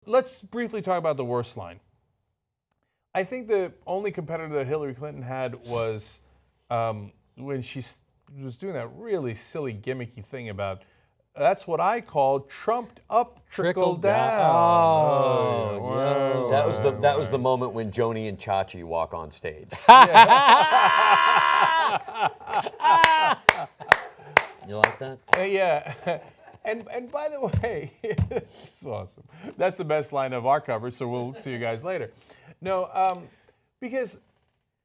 let's briefly talk about the worst line. I think the only competitor that Hillary Clinton had was when she was doing that really silly, gimmicky thing about, that's what I call trumped up, trickle down. Oh, that was the moment when Joni and Chachi walk on stage. You like that? Yeah. And by the way, this is awesome. That's the best line of our coverage, so we'll see you guys later. No, because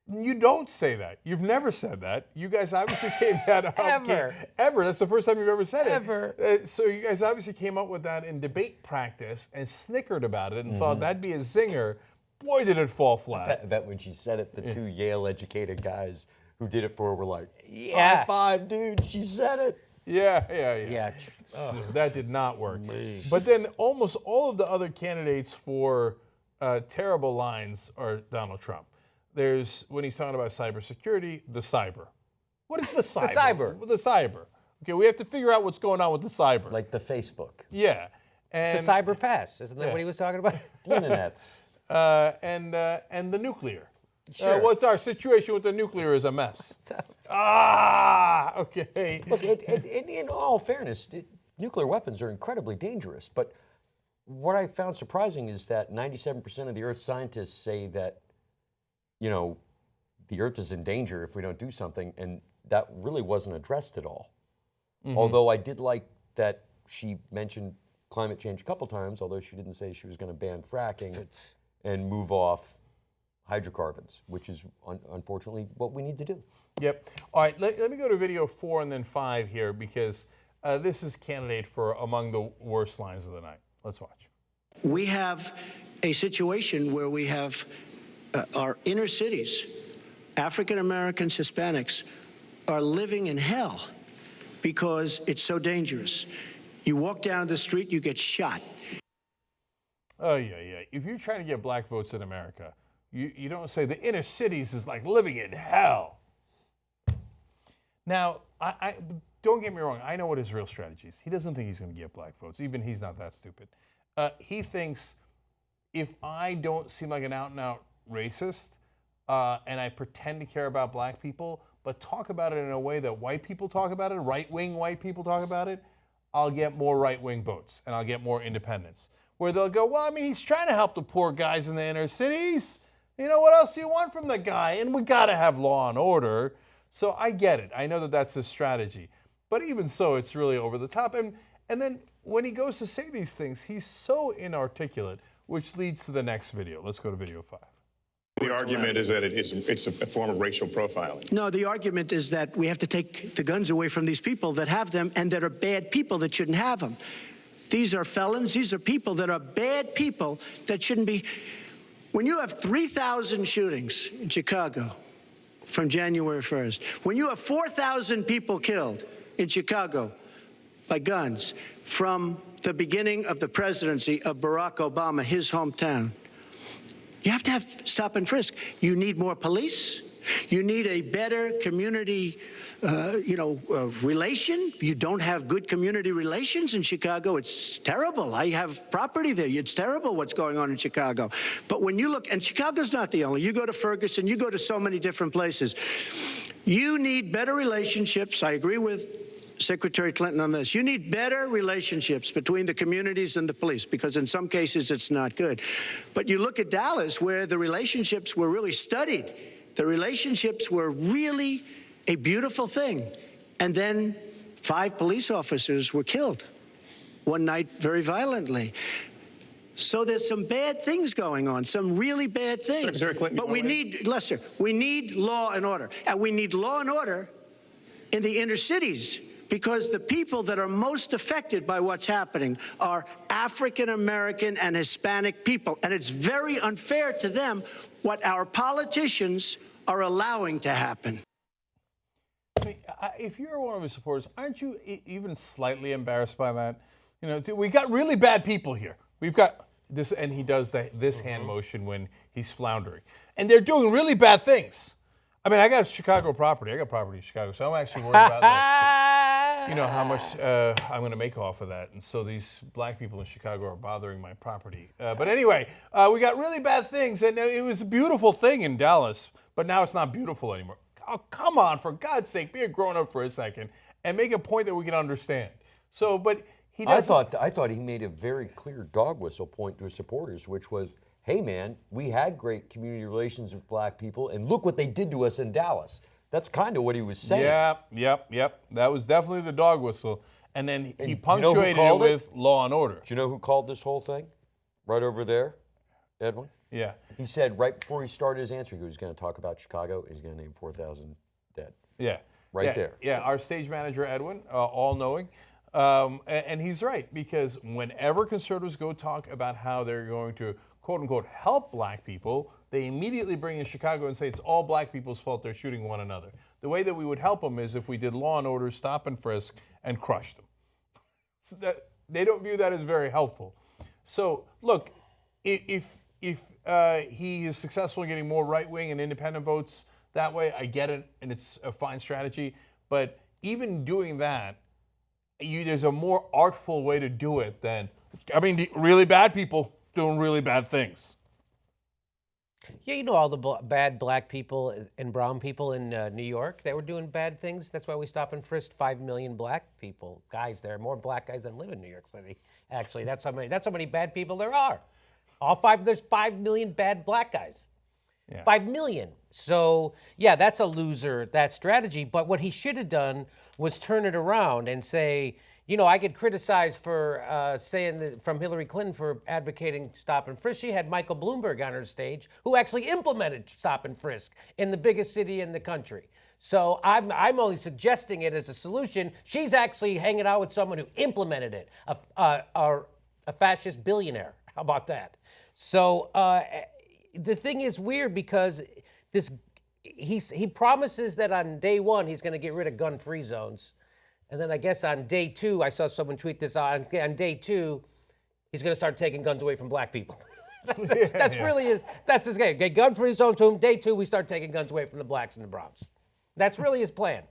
you don't say that. You've never said that. You guys obviously came that up. Ever. That's the first time you've ever said it. Ever. So you guys obviously came up with that in debate practice and snickered about it and thought that'd be a zinger. Boy, did it fall flat. I bet when she said it, the two Yale-educated guys who did it for her were like, Yeah. high five, dude, she said it. Yeah. That did not work. But then almost all of the other candidates for terrible lines are Donald Trump. There's, when he's talking about cybersecurity, the cyber. What is the cyber? The cyber. The cyber. Okay, we have to figure out what's going on with the cyber. Like the Facebook. Yeah. And, The cyber pass, isn't that what he was talking about? The internets. and the nuclear. Sure. What's our situation with the nuclear is a mess. Okay. Look, in all fairness, nuclear weapons are incredibly dangerous. But what I found surprising is that 97% of the Earth's scientists say that, you know, the Earth is in danger if we don't do something, and that really wasn't addressed at all. Although I did like that she mentioned climate change a couple times, although she didn't say she was going to ban fracking and move off hydrocarbons, which is unfortunately what we need to do. Yep. All right, let me go to video 4 and then 5 here, because this is candidate for among the worst lines of the night. Let's watch. We have a situation where we have our inner cities, African Americans, Hispanics, are living in hell because it's so dangerous. You walk down the street, you get shot. Oh, yeah. If you're trying to get black votes in America, you don't say the inner cities is like living in hell. Now, I don't get me wrong. I know what his real strategy is. He doesn't think he's going to get black votes. Even he's not that stupid. He thinks if I don't seem like an out-and-out racist and I pretend to care about black people, but talk about it in a way that white people talk about it, right-wing white people talk about it, I'll get more right-wing votes and I'll get more independents. Where they'll go, well, I mean, he's trying to help the poor guys in the inner cities. You know, what else do you want from the guy? And we got to have law and order. So I get it. I know that that's his strategy. But even so, it's really over the top. And then when he goes to say these things, he's so inarticulate, which leads to the next video. Let's go to video 5. The argument is that it's a form of racial profiling. No, the argument is that we have to take the guns away from these people that have them and that are bad people that shouldn't have them. These are felons. These are people that are bad people that shouldn't be. When you have 3,000 shootings in Chicago from January 1st, when you have 4,000 people killed in Chicago by guns from the beginning of the presidency of Barack Obama, his hometown, you have to have stop and frisk. You need more police. You need a better community, relation. You don't have good community relations in Chicago. It's terrible. I have property there. It's terrible what's going on in Chicago. But when you look, and Chicago's not the only. You go to Ferguson. You go to so many different places. You need better relationships. I agree with Secretary Clinton on this. You need better relationships between the communities and the police, because in some cases it's not good. But you look at Dallas, where the relationships were really studied. The relationships were really a beautiful thing. And then 5 police officers were killed one night very violently. So there's some bad things going on, some really bad things. Secretary Clinton, but we need, Lester, we need law and order. And we need law and order in the inner cities, because the people that are most affected by what's happening are African American and Hispanic people. And it's very unfair to them what our politicians are allowing to happen. I mean, if you're one of his supporters, aren't you even slightly embarrassed by that? You know, we got really bad people here. We've got this, and he does this hand motion when he's floundering. And they're doing really bad things. I mean, I got Chicago property. I got property in Chicago, so I'm actually worried about that. you know, how much I'm going to make off of that. And so these black people in Chicago are bothering my property. But anyway, we got really bad things. And it was a beautiful thing in Dallas, but now it's not beautiful anymore. Oh, come on, for God's sake, be a grown-up for a second and make a point that we can understand. So, but he doesn't. I thought he made a very clear dog whistle point to his supporters, which was, hey, man, we had great community relations with black people, and look what they did to us in Dallas. That's kind of what he was saying. Yep. That was definitely the dog whistle. And then he punctuated it with law and order. Do you know who called this whole thing? Right over there, Edwin? Yeah. He said right before he started his answer, he was going to talk about Chicago, and he's going to name 4,000 dead. Yeah. Right there. Yeah, our stage manager, Edwin, all-knowing. And he's right, because whenever conservatives go talk about how they're going to, quote-unquote, help black people, they immediately bring in Chicago and say it's all black people's fault they're shooting one another. The way that we would help them is if we did law and order, stop and frisk, and crush them. So that, they don't view that as very helpful. So, look, if he is successful in getting more right-wing and independent votes that way, I get it, and it's a fine strategy. But even doing that, there's a more artful way to do it than, really bad people doing really bad things. Yeah, you know all the bad black people and brown people in New York that were doing bad things. That's why we stopped and frisked 5 million black people, guys. There are more black guys than live in New York City. Actually, that's how many bad people there are. There's 5 million bad black guys. Yeah. 5 million. So, yeah, that's a loser, that strategy. But what he should have done was turn it around and say, you know, I get criticized for from Hillary Clinton for advocating stop and frisk. She had Michael Bloomberg on her stage, who actually implemented stop and frisk in the biggest city in the country. So I'm only suggesting it as a solution. She's actually hanging out with someone who implemented it, a fascist billionaire. How about that? So the thing is weird because he promises that on day one he's going to get rid of gun-free zones. And then I guess on day 2, I saw someone tweet this on day 2, he's going to start taking guns away from black people. That's his game. Okay, gun-free zone to him. Day 2, we start taking guns away from the blacks and the browns. That's really his plan.